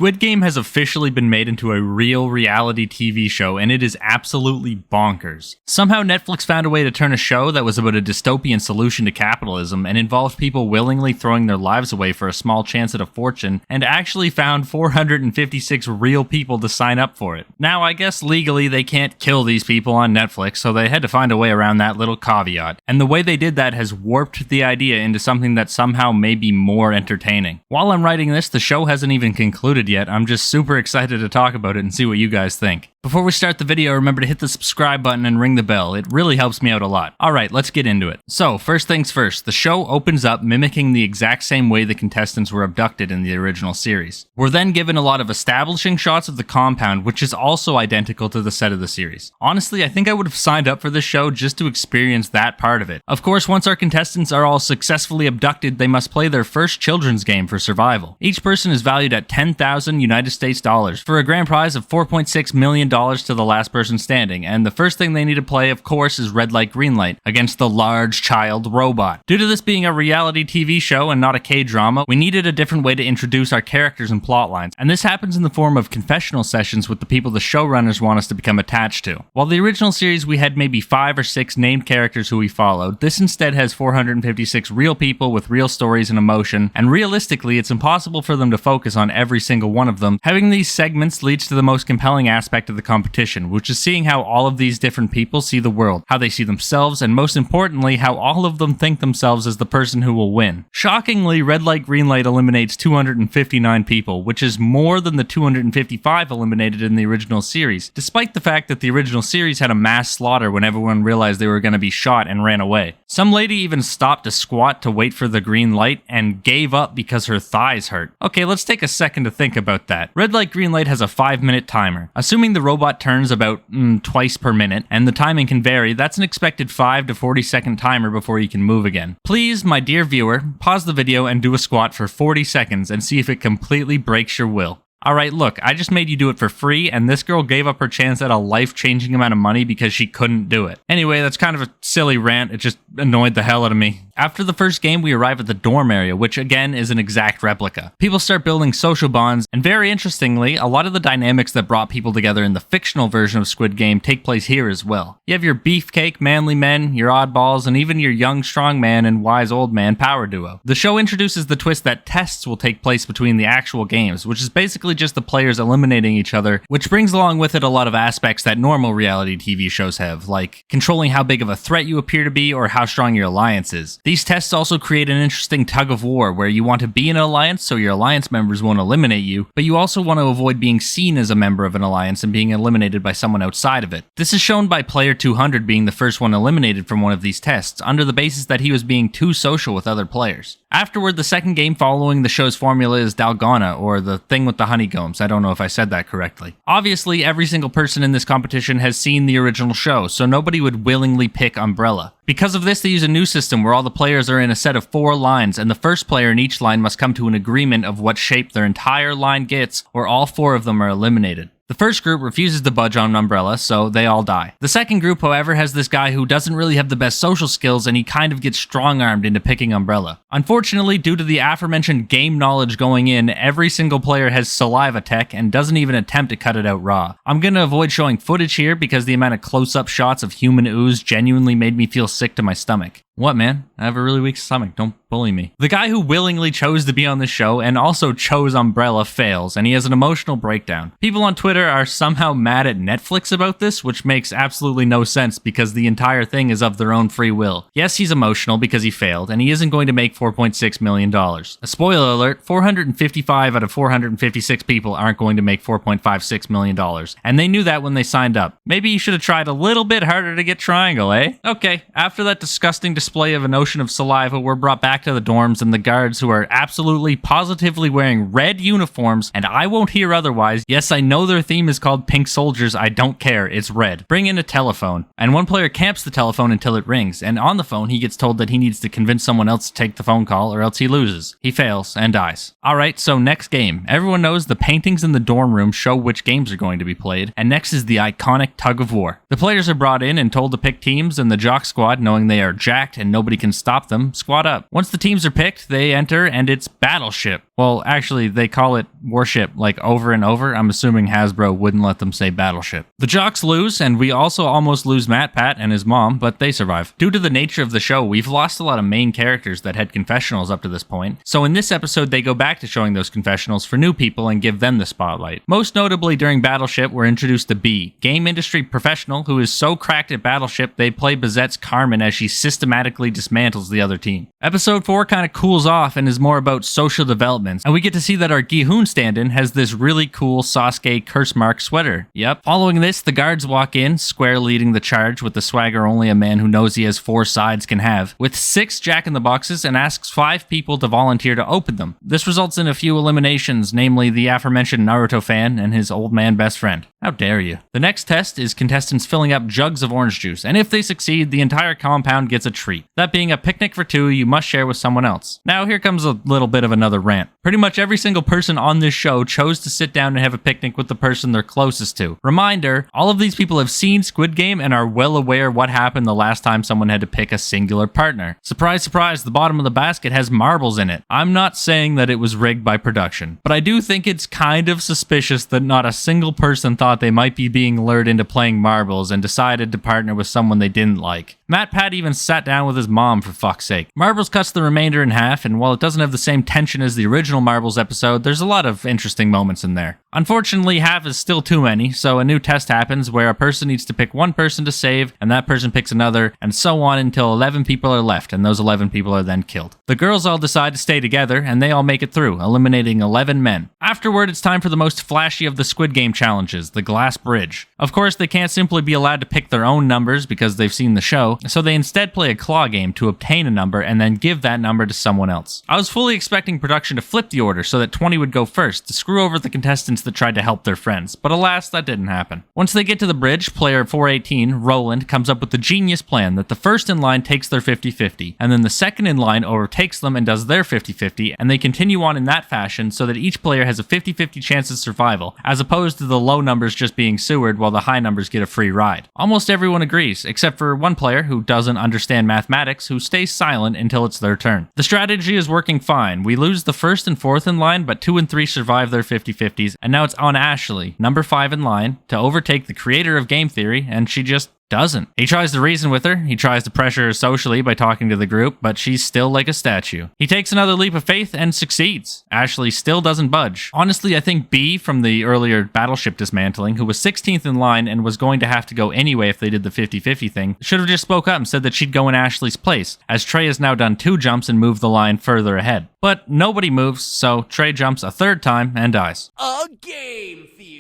Squid Game has officially been made into a real reality TV show, and it is absolutely bonkers. Somehow Netflix found a way to turn a show that was about a dystopian solution to capitalism and involved people willingly throwing their lives away for a small chance at a fortune, and actually found 456 real people to sign up for it. Now, I guess legally they can't kill these people on Netflix, so they had to find a way around that little caveat. And the way they did that has warped the idea into something that somehow may be more entertaining. While I'm writing this, the show hasn't even concluded yet. I'm just super excited to talk about it and see what you guys think. Before we start the video, remember to hit the subscribe button and ring the bell. It really helps me out a lot. Alright, let's get into it. So, first things first, the show opens up mimicking the exact same way the contestants were abducted in the original series. We're then given a lot of establishing shots of the compound, which is also identical to the set of the series. Honestly, I think I would have signed up for this show just to experience that part of it. Of course, once our contestants are all successfully abducted, they must play their first children's game for survival. Each person is valued at 10,000 United States dollars for a grand prize of $4.6 million to the last person standing, and the first thing they need to play, of course, is red light green light against the large child robot. Due to this being a reality TV show and not a kDrama, we needed a different way to introduce our characters and plot lines, and this happens in the form of confessional sessions with the people the showrunners want us to become attached to. While the original series we had maybe 5 or 6 named characters who we followed, this instead has 456 real people with real stories and emotion, and realistically it's impossible for them to focus on every single one of them. Having these segments leads to the most compelling aspect of the competition, which is seeing how all of these different people see the world, how they see themselves, and most importantly, how all of them think themselves as the person who will win. Shockingly, red light green light eliminates 259 people, which is more than the 255 eliminated in the original series, despite the fact that the original series had a mass slaughter when everyone realized they were going to be shot and ran away. Some lady even stopped to squat to wait for the green light and gave up because her thighs hurt. Okay, let's take a second to think about that. Red light green light has a 5-minute timer. Assuming the robot turns about twice per minute, and the timing can vary, that's an expected 5 to 40 second timer before you can move again. Please, my dear viewer, pause the video and do a squat for 40 seconds and see if it completely breaks your will. Alright, look, I just made you do it for free, and this girl gave up her chance at a life-changing amount of money because she couldn't do it. Anyway, that's kind of a silly rant, it just annoyed the hell out of me. After the first game, we arrive at the dorm area, which again is an exact replica. People start building social bonds, and very interestingly, a lot of the dynamics that brought people together in the fictional version of Squid Game take place here as well. You have your beefcake manly men, your oddballs, and even your young strong man and wise old man power duo. The show introduces the twist that tests will take place between the actual games, which is basically just the players eliminating each other, which brings along with it a lot of aspects that normal reality TV shows have, like controlling how big of a threat you appear to be or how strong your alliance is. These tests also create an interesting tug of war where you want to be in an alliance so your alliance members won't eliminate you, but you also want to avoid being seen as a member of an alliance and being eliminated by someone outside of it. This is shown by player 200 being the first one eliminated from one of these tests, under the basis that he was being too social with other players. Afterward, the second game following the show's formula is Dalgona, or the thing with the honeycombs. I don't know if I said that correctly. Obviously, every single person in this competition has seen the original show, so nobody would willingly pick Umbrella. Because of this, they use a new system where all the players are in a set of 4 lines, and the first player in each line must come to an agreement of what shape their entire line gets, or all 4 of them are eliminated. The first group refuses to budge on Umbrella, so they all die. The second group, however, has this guy who doesn't really have the best social skills, and he kind of gets strong-armed into picking Umbrella. Unfortunately, due to the aforementioned game knowledge going in, every single player has saliva tech and doesn't even attempt to cut it out raw. I'm gonna avoid showing footage here because the amount of close-up shots of human ooze genuinely made me feel sick to my stomach. What, man? I have a really weak stomach. Don't bully me. The guy who willingly chose to be on the show and also chose Umbrella fails, and he has an emotional breakdown. People on Twitter are somehow mad at Netflix about this, which makes absolutely no sense because the entire thing is of their own free will. Yes, he's emotional because he failed, and he isn't going to make $4.6 million. A spoiler alert, 455 out of 456 people aren't going to make $4.56 million, and they knew that when they signed up. Maybe you should have tried a little bit harder to get Triangle, eh? Okay, after that disgusting display of an ocean of saliva, we're brought back to the dorms, and the guards, who are absolutely positively wearing red uniforms, and I won't hear otherwise. Yes, I know their theme is called Pink Soldiers, I don't care, it's red. Bring in a telephone, and one player camps the telephone until it rings, and on the phone he gets told that he needs to convince someone else to take the phone call or else he loses. He fails and dies. Alright, so next game. Everyone knows the paintings in the dorm room show which games are going to be played, and next is the iconic tug of war. The players are brought in and told to pick teams, and the jock squad, knowing they are Jack, act and nobody can stop them, squad up. Once the teams are picked, they enter and it's Battleship. Well, actually, they call it Warship like over and over. I'm assuming Hasbro wouldn't let them say Battleship. The jocks lose, and we also almost lose MatPat and his mom, but they survive. Due to the nature of the show, we've lost a lot of main characters that had confessionals up to this point. So in this episode, they go back to showing those confessionals for new people and give them the spotlight. Most notably during Battleship, we're introduced to B, game industry professional who is so cracked at Battleship they play Bazette's Carmen as she systematically dismantles the other team. Episode 4 kind of cools off and is more about social developments, and we get to see that our Gi-hoon stand-in has this really cool Sasuke curse mark sweater. Yep. Following this, the guards walk in, Square leading the charge with the swagger only a man who knows he has 4 sides can have, with 6 jack-in-the-boxes and asks 5 people to volunteer to open them. This results in a few eliminations, namely the aforementioned Naruto fan and his old man best friend. How dare you? The next test is contestants filling up jugs of orange juice, and if they succeed, the entire compound gets a treat. That being a picnic for 2 you must share with someone else. Now here comes a little bit of another rant. Pretty much every single person on this show chose to sit down and have a picnic with the person they're closest to. Reminder, all of these people have seen Squid Game and are well aware what happened the last time someone had to pick a singular partner. Surprise, surprise, the bottom of the basket has marbles in it. I'm not saying that it was rigged by production, but I do think it's kind of suspicious that not a single person thought they might be being lured into playing marbles and decided to partner with someone they didn't like. MatPat even sat down with his mom, for fuck's sake. Marbles cuts the remainder in half, and while it doesn't have the same tension as the original Marbles episode, there's a lot of interesting moments in there. Unfortunately, half is still too many, so a new test happens where a person needs to pick one person to save, and that person picks another, and so on until 11 people are left, and those 11 people are then killed. The girls all decide to stay together, and they all make it through, eliminating 11 men. Afterward, it's time for the most flashy of the Squid Game challenges, the glass bridge. Of course, they can't simply be allowed to pick their own numbers because they've seen the show, so they instead play a claw game to obtain a number and then give that number to someone else. I was fully expecting production to flip the order so that 20 would go first, to screw over the contestants that tried to help their friends, but alas, that didn't happen. Once they get to the bridge, player 418, Roland, comes up with the genius plan that the first in line takes their 50-50, and then the second in line overtakes them and does their 50-50, and they continue on in that fashion so that each player has a 50-50 chance of survival, as opposed to the low numbers just being sewered while the high numbers get a free ride. Almost everyone agrees, except for one player who doesn't understand mathematics, who stays silent until it's their turn. The strategy is working fine. We lose the first and fourth in line, but 2 and 3 survive their 50-50s, and now it's on Ashley, number 5 in line, to overtake the creator of game theory, and she just doesn't. He tries to reason with her, he tries to pressure her socially by talking to the group, but she's still like a statue. He takes another leap of faith and succeeds. Ashley still doesn't budge. Honestly, I think B from the earlier Battleship dismantling, who was 16th in line and was going to have to go anyway if they did the 50-50 thing, should have just spoke up and said that she'd go in Ashley's place, as Trey has now done 2 jumps and moved the line further ahead. But nobody moves, so Trey jumps a 3rd time and dies. A game theory.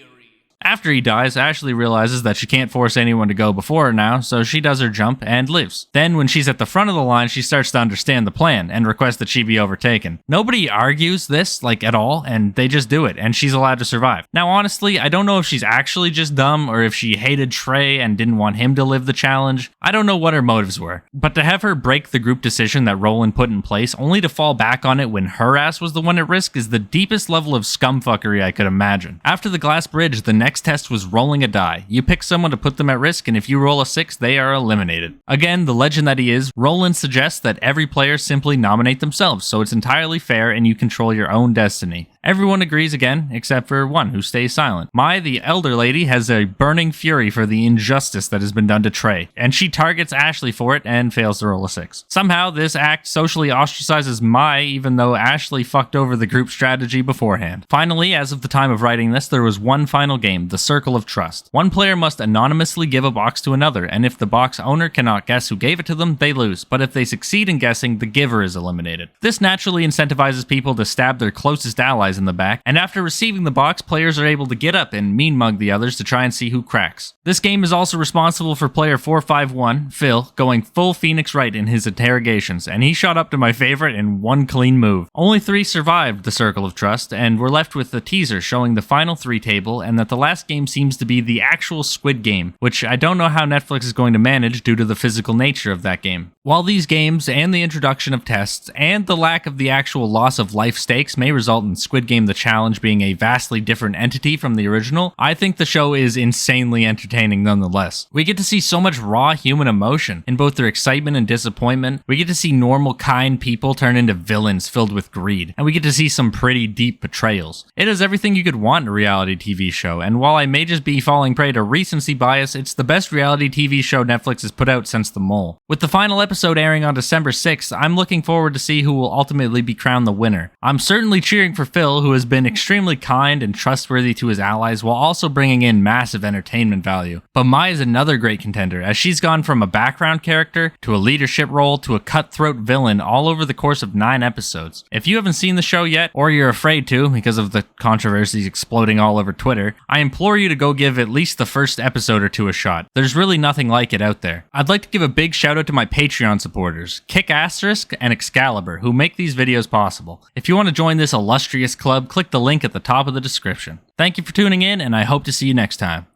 After he dies, Ashley realizes that she can't force anyone to go before her now, so she does her jump and lives. Then, when she's at the front of the line, she starts to understand the plan and requests that she be overtaken. Nobody argues this, at all, and they just do it, and she's allowed to survive. Now, honestly, I don't know if she's actually just dumb, or if she hated Trey and didn't want him to live the challenge. I don't know what her motives were. But to have her break the group decision that Roland put in place, only to fall back on it when her ass was the one at risk, is the deepest level of scumfuckery I could imagine. After the glass bridge, the next test was rolling a die. You pick someone to put them at risk, and if you roll a 6, they are eliminated. Again, the legend that he is, Roland suggests that every player simply nominate themselves, so it's entirely fair and you control your own destiny. Everyone agrees again, except for one who stays silent. Mai, the elder lady, has a burning fury for the injustice that has been done to Trey, and she targets Ashley for it and fails to roll a 6. Somehow, this act socially ostracizes Mai, even though Ashley fucked over the group strategy beforehand. Finally, as of the time of writing this, there was one final game, the Circle of Trust. One player must anonymously give a box to another, and if the box owner cannot guess who gave it to them, they lose, but if they succeed in guessing, the giver is eliminated. This naturally incentivizes people to stab their closest allies in the back, and after receiving the box, players are able to get up and mean mug the others to try and see who cracks. This game is also responsible for player 451, Phil, going full Phoenix Wright in his interrogations, and he shot up to my favorite in one clean move. Only 3 survived the Circle of Trust, and we're left with the teaser showing the final 3 table, and that the last game seems to be the actual Squid Game, which I don't know how Netflix is going to manage due to the physical nature of that game. While these games and the introduction of tests and the lack of the actual loss of life stakes may result in Squid Squid Game The Challenge being a vastly different entity from the original, I think the show is insanely entertaining nonetheless. We get to see so much raw human emotion in both their excitement and disappointment. We get to see normal, kind people turn into villains filled with greed, and we get to see some pretty deep betrayals. It is everything you could want in a reality TV show, and while I may just be falling prey to recency bias, it's the best reality TV show Netflix has put out since The Mole. With the final episode airing on December 6th, I'm looking forward to see who will ultimately be crowned the winner. I'm certainly cheering for Phil, who has been extremely kind and trustworthy to his allies while also bringing in massive entertainment value. But Mai is another great contender, as she's gone from a background character to a leadership role to a cutthroat villain all over the course of 9 episodes. If you haven't seen the show yet, or you're afraid to because of the controversies exploding all over Twitter, I implore you to go give at least the first episode or two a shot. There's really nothing like it out there. I'd like to give a big shout out to my Patreon supporters, Kick Asterisk and Excalibur, who make these videos possible. If you want to join this illustrious club, click the link at the top of the description. Thank you for tuning in, and I hope to see you next time.